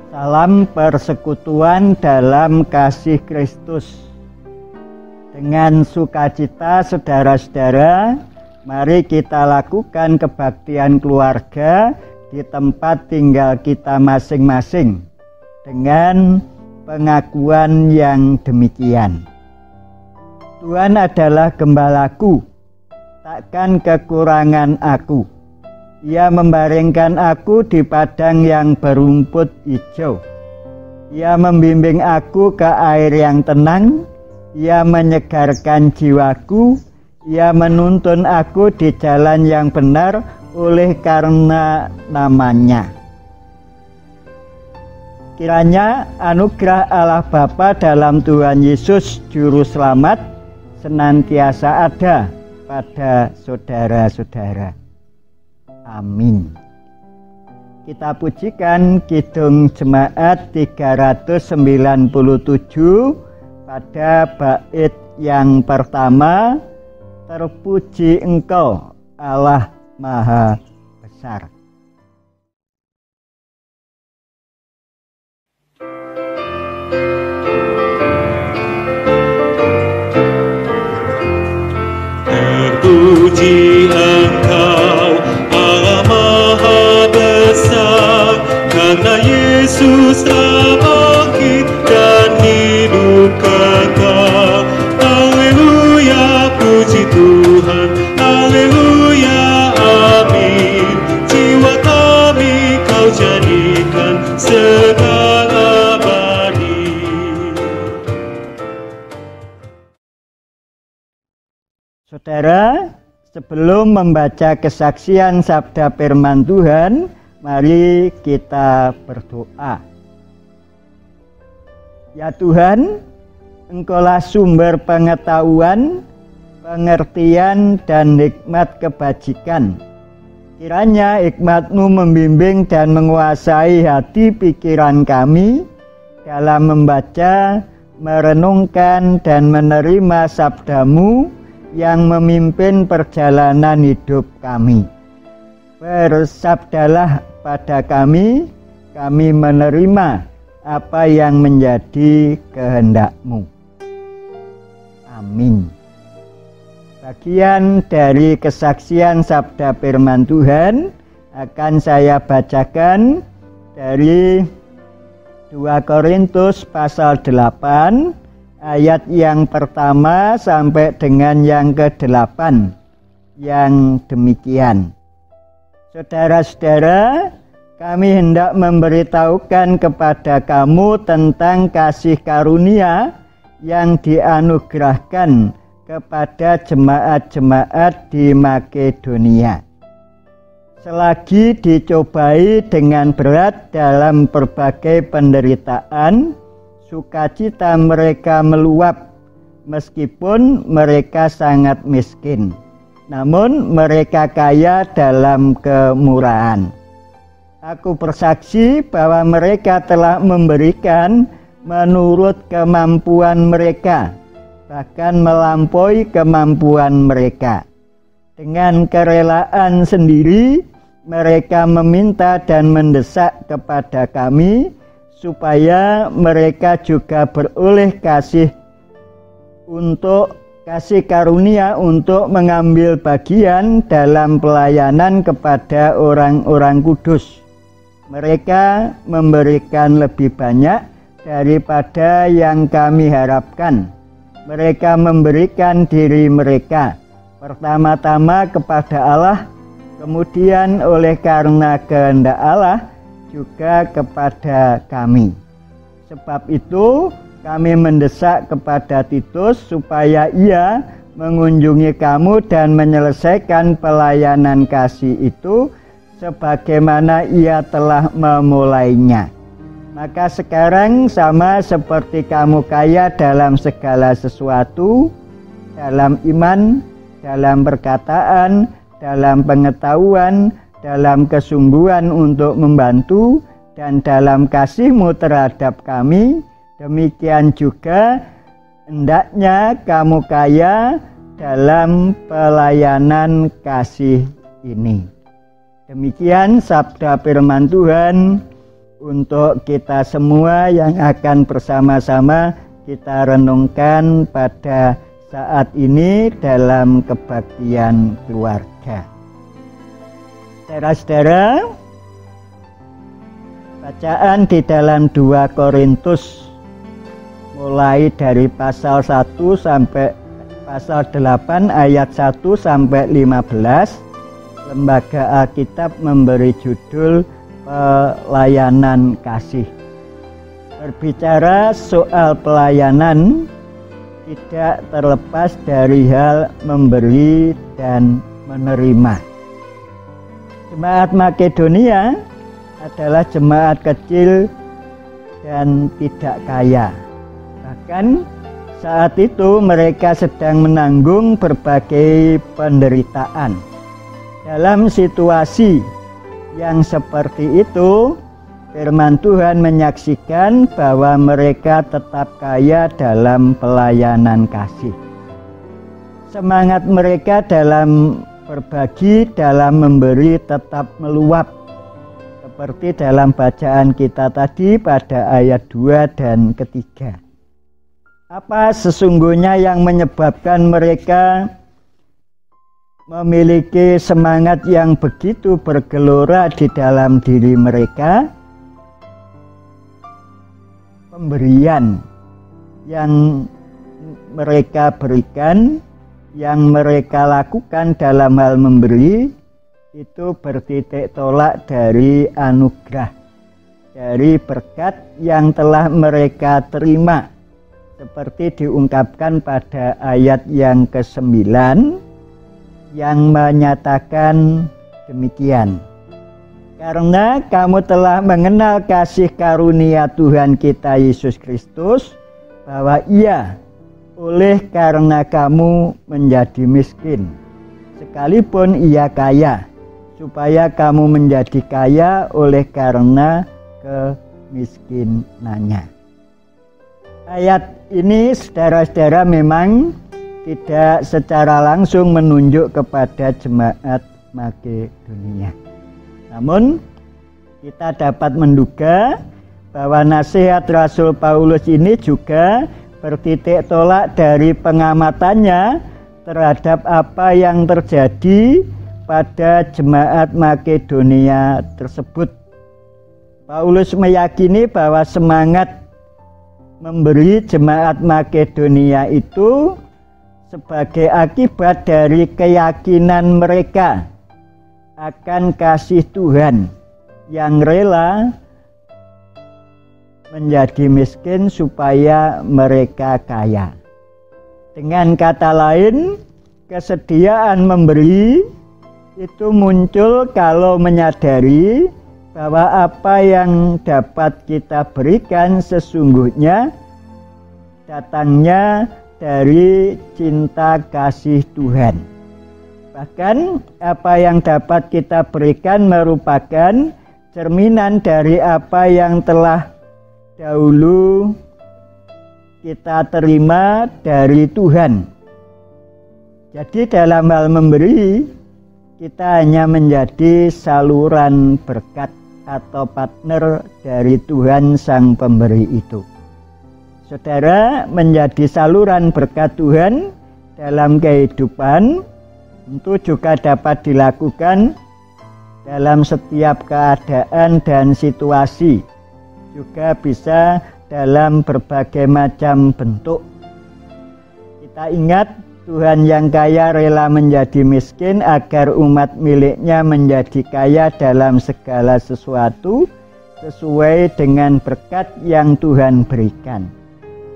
Salam persekutuan dalam kasih Kristus. Dengan sukacita saudara-saudara, mari kita lakukan kebaktian keluarga di tempat tinggal kita masing-masing dengan pengakuan yang demikian. Tuhan adalah gembalaku, takkan kekurangan aku. Ia membaringkan aku di padang yang berumput hijau. Ia membimbing aku ke air yang tenang. Ia menyegarkan jiwaku. Ia menuntun aku di jalan yang benar oleh karena namanya. Kiranya anugerah Allah Bapa dalam Tuhan Yesus Juru Selamat senantiasa ada pada saudara-saudara. Amin. Kita pujikan Kidung Jemaat 397 pada bait yang pertama, terpuji Engkau Allah Maha Besar. Terpuji Engkau Allah Maha Besar, karena Yesus telah bangkit dan hidup kekal. Haleluya, puji Tuhan, haleluya, amin. Jiwa kami Kau jadikan kekal abadi. Saudara, sebelum membaca kesaksian sabda firman Tuhan, mari kita berdoa. Ya Tuhan, Engkaulah sumber pengetahuan, pengertian, dan hikmat kebajikan. Kiranya hikmat-Mu membimbing dan menguasai hati pikiran kami dalam membaca, merenungkan, dan menerima sabda-Mu yang memimpin perjalanan hidup kami. Bersabdalah pada kami menerima apa yang menjadi kehendak-Mu. Amin. Bagian dari kesaksian sabda firman Tuhan akan saya bacakan dari 2 Korintus pasal 8 ayat yang pertama sampai dengan yang ke-8 yang demikian. Saudara-saudara, kami hendak memberitahukan kepada kamu tentang kasih karunia yang dianugerahkan kepada jemaat-jemaat di Makedonia. Selagi dicobai dengan berat dalam berbagai penderitaan, sukacita mereka meluap meskipun mereka sangat miskin, namun mereka kaya dalam kemurahan. Aku bersaksi bahwa mereka telah memberikan menurut kemampuan mereka, bahkan melampaui kemampuan mereka. Dengan kerelaan sendiri, mereka meminta dan mendesak kepada kami supaya mereka juga beroleh kasih karunia untuk mengambil bagian dalam pelayanan kepada orang-orang kudus. Mereka memberikan lebih banyak daripada yang kami harapkan. Mereka memberikan diri mereka pertama-tama kepada Allah, kemudian oleh karena kehendak Allah juga kepada kami. Sebab itu kami mendesak kepada Titus supaya ia mengunjungi kamu dan menyelesaikan pelayanan kasih itu sebagaimana ia telah memulainya. Maka sekarang sama seperti kamu kaya dalam segala sesuatu, dalam iman, dalam perkataan, dalam pengetahuan, dalam kesungguhan untuk membantu, dan dalam kasih-Mu terhadap kami, demikian juga hendaknya kamu kaya dalam pelayanan kasih ini. Demikian sabda firman Tuhan. untuk kita semua yang akan bersama-sama kita renungkan pada saat ini dalam kebaktian keluarga. Saudara-saudara, bacaan di dalam 2 Korintus mulai dari pasal 1 sampai pasal 8 ayat 1 sampai 15, Lembaga Alkitab memberi judul Pelayanan Kasih. Berbicara soal pelayanan tidak terlepas dari hal memberi dan menerima. Jemaat Makedonia adalah jemaat kecil dan tidak kaya. Bahkan saat itu mereka sedang menanggung berbagai penderitaan. Dalam situasi yang seperti itu, firman Tuhan menyaksikan bahwa mereka tetap kaya dalam pelayanan kasih. Semangat mereka dalam berbagi, dalam memberi tetap meluap. Seperti dalam bacaan kita tadi pada ayat 2 dan ketiga. Apa sesungguhnya yang menyebabkan mereka memiliki semangat yang begitu bergelora di dalam diri mereka? Pemberian yang mereka berikan, yang mereka lakukan dalam hal memberi, itu bertitik tolak dari anugerah, dari berkat yang telah mereka terima, seperti diungkapkan pada ayat yang ke-9 yang menyatakan demikian. Karena kamu telah mengenal kasih karunia Tuhan kita Yesus Kristus, bahwa Ia oleh karena kamu menjadi miskin, sekalipun Ia kaya, supaya kamu menjadi kaya oleh karena kemiskinannya. Ayat ini, saudara-saudara, memang tidak secara langsung menunjuk kepada jemaat Makedonia. Namun kita dapat menduga bahwa nasihat Rasul Paulus ini juga bertitik tolak dari pengamatannya terhadap apa yang terjadi pada jemaat Makedonia tersebut. Paulus meyakini bahwa semangat memberi jemaat Makedonia itu sebagai akibat dari keyakinan mereka akan kasih Tuhan yang rela menjadi miskin supaya mereka kaya. Dengan kata lain, kesediaan memberi itu muncul kalau menyadari bahwa apa yang dapat kita berikan sesungguhnya datangnya dari cinta kasih Tuhan. Bahkan apa yang dapat kita berikan merupakan cerminan dari apa yang telah dahulu kita terima dari Tuhan. Jadi dalam hal memberi, kita hanya menjadi saluran berkat atau partner dari Tuhan Sang Pemberi itu. Saudara, menjadi saluran berkat Tuhan dalam kehidupan tentu juga dapat dilakukan dalam setiap keadaan dan situasi, juga bisa dalam berbagai macam bentuk. Kita ingat, Tuhan yang kaya rela menjadi miskin agar umat miliknya menjadi kaya dalam segala sesuatu sesuai dengan berkat yang Tuhan berikan.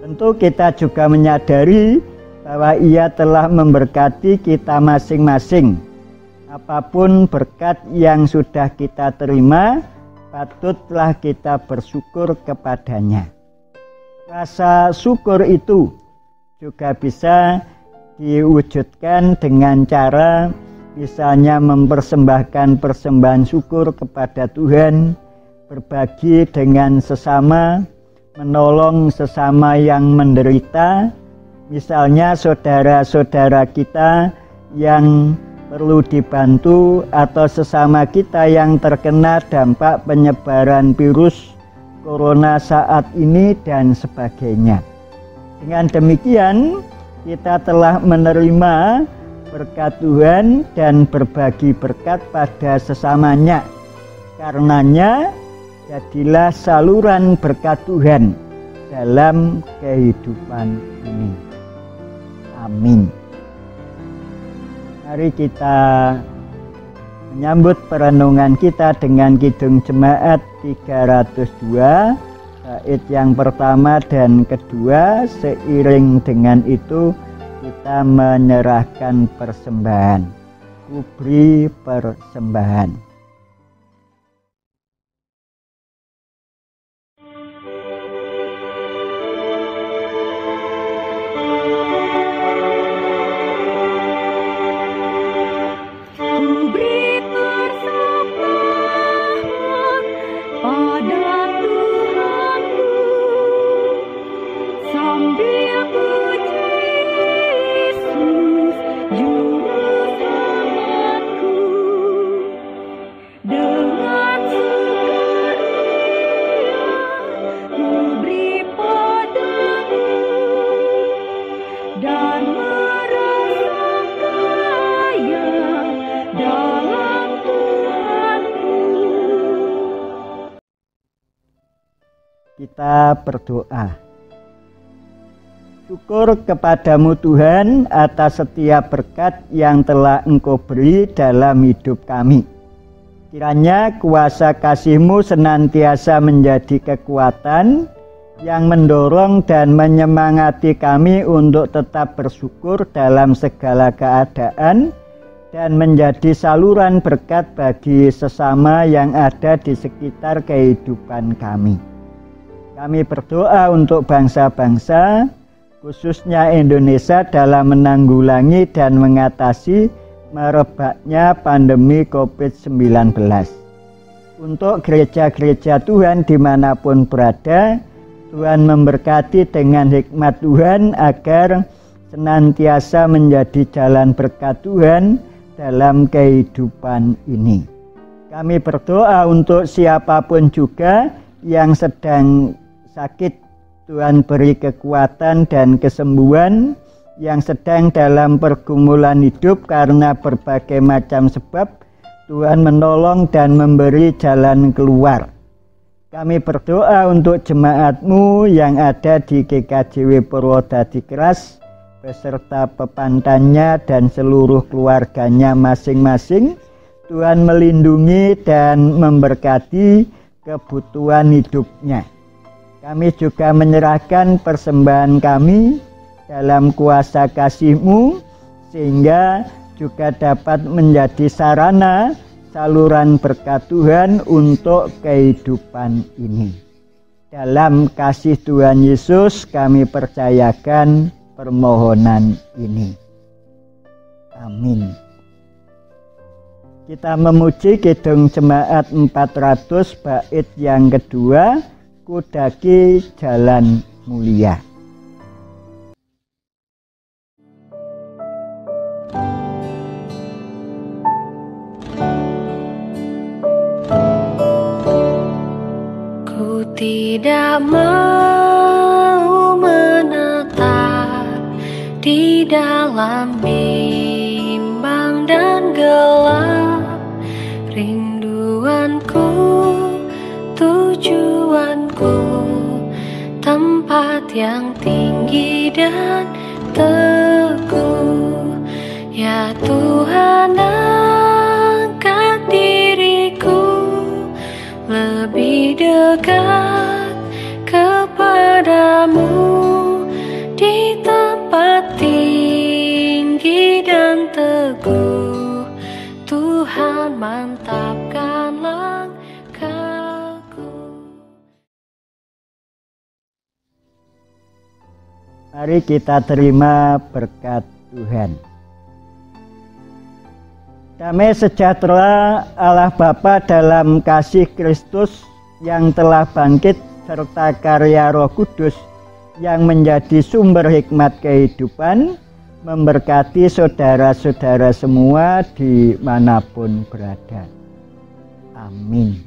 Tentu kita juga menyadari bahwa Ia telah memberkati kita masing-masing. Apapun berkat yang sudah kita terima, patutlah kita bersyukur kepadanya. Rasa syukur itu juga bisa diwujudkan dengan cara misalnya mempersembahkan persembahan syukur kepada Tuhan, berbagi dengan sesama, menolong sesama yang menderita, misalnya saudara-saudara kita yang perlu dibantu atau sesama kita yang terkena dampak penyebaran virus corona saat ini dan sebagainya. Dengan demikian, kita telah menerima berkat Tuhan dan berbagi berkat pada sesamanya. Karenanya, jadilah saluran berkat Tuhan dalam kehidupan ini. Amin. Mari kita menyambut perenungan kita dengan Kidung Jemaat 302, bait yang pertama dan kedua. Seiring dengan itu kita menyerahkan persembahan. Kuberi persembahan. Kita berdoa. Syukur kepadamu Tuhan atas setiap berkat yang telah Engkau beri dalam hidup kami. Kiranya kuasa kasih-Mu senantiasa menjadi kekuatan yang mendorong dan menyemangati kami untuk tetap bersyukur dalam segala keadaan dan menjadi saluran berkat bagi sesama yang ada di sekitar kehidupan kami. Kami berdoa untuk bangsa-bangsa, khususnya Indonesia, dalam menanggulangi dan mengatasi merebaknya pandemi COVID-19. Untuk gereja-gereja Tuhan dimanapun berada, Tuhan memberkati dengan hikmat Tuhan agar senantiasa menjadi jalan berkat Tuhan dalam kehidupan ini. Kami berdoa untuk siapapun juga yang sedang sakit, Tuhan beri kekuatan dan kesembuhan. Yang sedang dalam pergumulan hidup karena berbagai macam sebab, Tuhan menolong dan memberi jalan keluar. Kami berdoa untuk jemaat-Mu yang ada di GKJW Purwodadi-Keras beserta pepantannya dan seluruh keluarganya masing-masing. Tuhan melindungi dan memberkati kebutuhan hidupnya. Kami juga menyerahkan persembahan kami dalam kuasa kasih-Mu, sehingga juga dapat menjadi sarana saluran berkat Tuhan untuk kehidupan ini. Dalam kasih Tuhan Yesus kami percayakan permohonan ini. Amin. Kita memuji Kidung Jemaat 400 bait yang kedua, Kudaki Jalan Mulia. Ku tidak mau menetap di dalam bimbang dan gelap. Rinduanku, tujuanku, tempat yang tinggi dan teguh. Ya Tuhan, angkat diriku lebih dekat kepadamu di tempat tinggi dan teguh. Tuhan, mantapkan langkahku. Mari kita terima berkat Tuhan. Damai sejahtera Allah Bapa dalam kasih Kristus yang telah bangkit serta karya Roh Kudus yang menjadi sumber hikmat kehidupan memberkati saudara-saudara semua dimanapun berada. Amin.